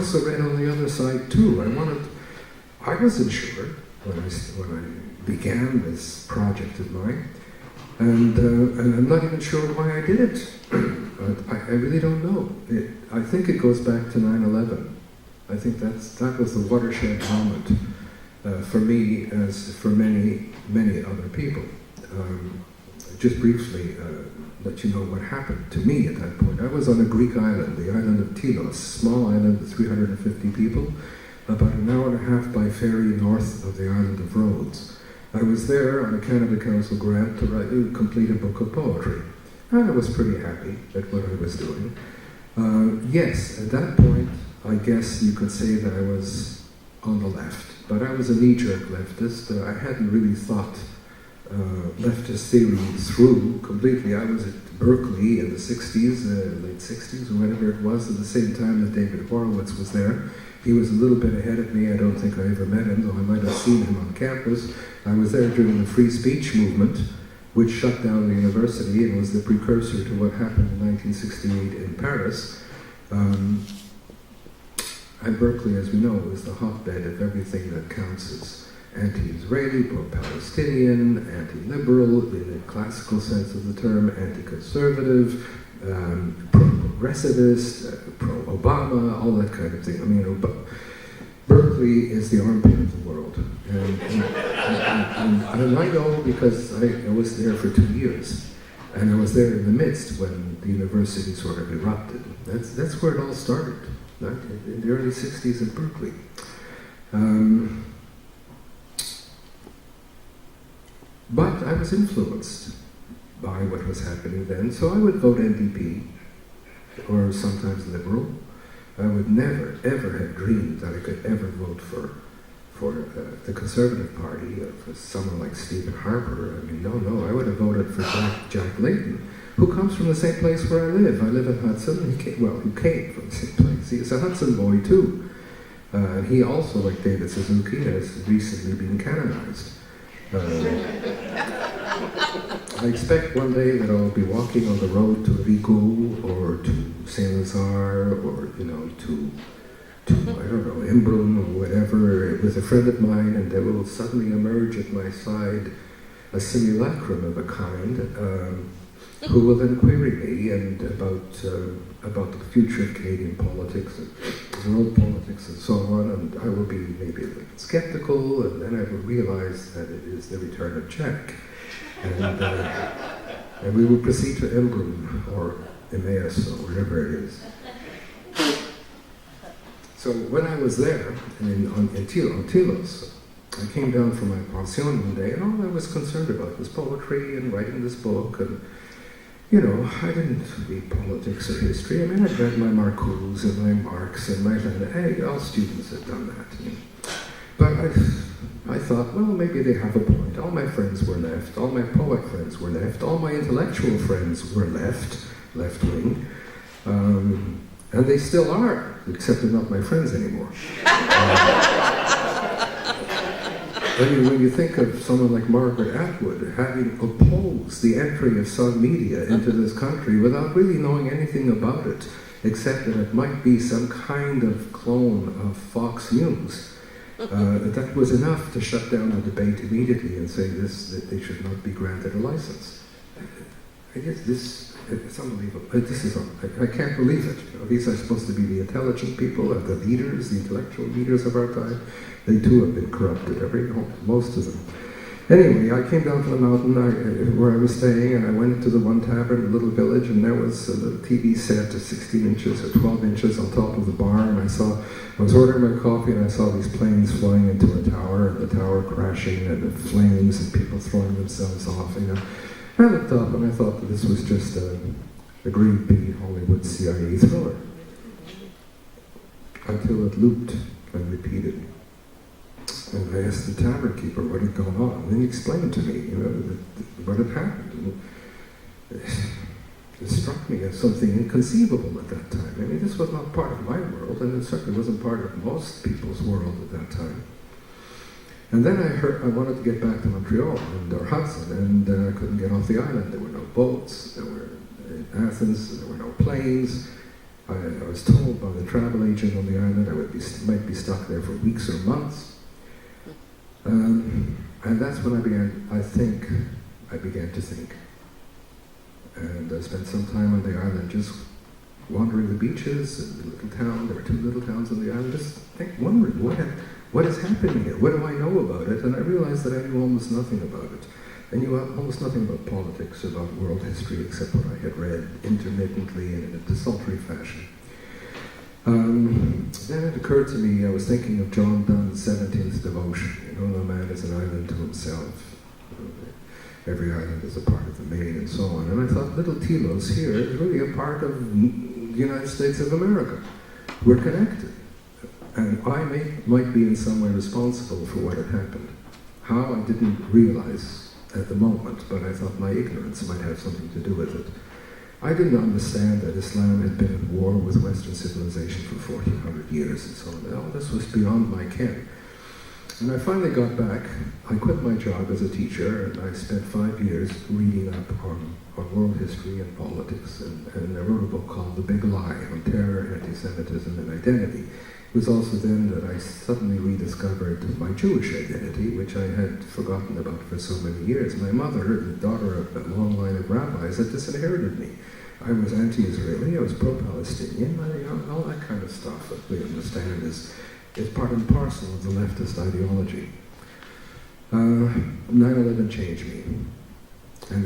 also read on the other side too. I wasn't sure when I began this project of mine, and I'm not even sure why I did it. I really don't know. I think it goes back to 9/11. I think that was the watershed moment for me, as for many other people. Just briefly, let you know what happened to me at that point. I was on a Greek island, the island of Tilos, small island with 350 people, about an hour and a half by ferry north of the island of Rhodes. I was there on a Canada Council grant to complete a book of poetry. And I was pretty happy at what I was doing. Yes, at that point, I guess you could say that I was on the left, but I was a knee-jerk leftist. I hadn't really thought leftist theory through completely. I was at Berkeley in the 60s, late 60s, or whatever it was, at the same time that David Horowitz was there. He was a little bit ahead of me. I don't think I ever met him, though I might have seen him on campus. I was there during the free speech movement, which shut down the university and was the precursor to what happened in 1968 in Paris. And Berkeley, as we know, is the hotbed of everything that counts as anti-Israeli, pro-Palestinian, anti-liberal, in the classical sense of the term, anti-conservative, pro-progressivist, pro-Obama, all that kind of thing. I mean, Berkeley is the armpit of the world. And I know because I was there for 2 years. And I was there in the midst when the university sort of erupted. That's where it all started, right? In the early 60s at Berkeley. But I was influenced by what was happening then, so I would vote NDP, or sometimes Liberal. I would never, ever have dreamed that I could ever vote for the Conservative Party, or for someone like Stephen Harper. I mean, no, I would have voted for Jack Layton, who comes from the same place where I live. I live in Hudson. He came from the same place. He's a Hudson boy, too. And he also, like David Suzuki, has recently been canonized. I expect one day that I'll be walking on the road to Rigaud or to Saint-Lazare or, to I don't know, Embrun or whatever, with a friend of mine, and there will suddenly emerge at my side a simulacrum of a kind who will then query me and about the future of Canadian politics and world politics and so on, and I will be maybe a little skeptical, and then I will realize that it is the return of Jack. And we will proceed to Embrun or Emmaus or wherever it is. So when I was there on Tilos, I came down from my pension one day, and all I was concerned about was poetry and writing this book. And, I didn't read politics or history. I mean, I'd read my Marcuse and my Marx and my Lenin. Hey, all students have done that. But I thought, well, maybe they have a point. All my friends were left. All my poet friends were left. All my intellectual friends were left-wing. And they still are, except they're not my friends anymore. When you think of someone like Margaret Atwood having opposed the entry of Sun Media into this country without really knowing anything about it, except that it might be some kind of clone of Fox News, that was enough to shut down the debate immediately and say that they should not be granted a license. I guess it's unbelievable. I can't believe it. These are supposed to be the intelligent people, the leaders, the intellectual leaders of our time. They too have been corrupted, most of them. Anyway, I came down to the mountain where I was staying, and I went into the one tavern, a little village, and there was a little TV set of 16 inches or 12 inches on top of the bar, and I was ordering my coffee, and I saw these planes flying into a tower, and the tower crashing, and the flames, and people throwing themselves off, I looked up and I thought that this was just a green B Hollywood CIA thriller. Until it looped and repeated. And I asked the tavern keeper what had gone on. And he explained to me, what had happened. And it struck me as something inconceivable at that time. I mean, this was not part of my world, and it certainly wasn't part of most people's world at that time. And then I wanted to get back to Montreal or Hudson, and I couldn't get off the island. There were no boats, there were in Athens, there were no planes. I was told by the travel agent on the island I might be stuck there for weeks or months. And that's when I began to think. And I spent some time on the island just wandering the beaches, the little town. There were 2 little towns on the island, just wondering, what is happening here? What do I know about it? And I realized that I knew almost nothing about it. I knew almost nothing about politics, about world history, except what I had read intermittently and in a desultory fashion. Then it occurred to me, I was thinking of John Donne's 17th devotion. No man is an island to himself. Every island is a part of the main, and so on. And I thought, little Telos here is really a part of the United States of America. We're connected. And I might be in some way responsible for what had happened. How, I didn't realize at the moment, but I thought my ignorance might have something to do with it. I didn't understand that Islam had been at war with Western civilization for 1,400 years and so on. All this was beyond my ken. And I finally got back. I quit my job as a teacher, and I spent 5 years reading up on world history and politics, and I wrote a book called The Big Lie on Terror, Anti-Semitism, and Identity. It was also then that I suddenly rediscovered my Jewish identity, which I had forgotten about for so many years. My mother, the daughter of a long line of rabbis, had disinherited me. I was anti-Israeli, I was pro-Palestinian, all that kind of stuff that we understand is part and parcel of the leftist ideology. 9/11 changed me. And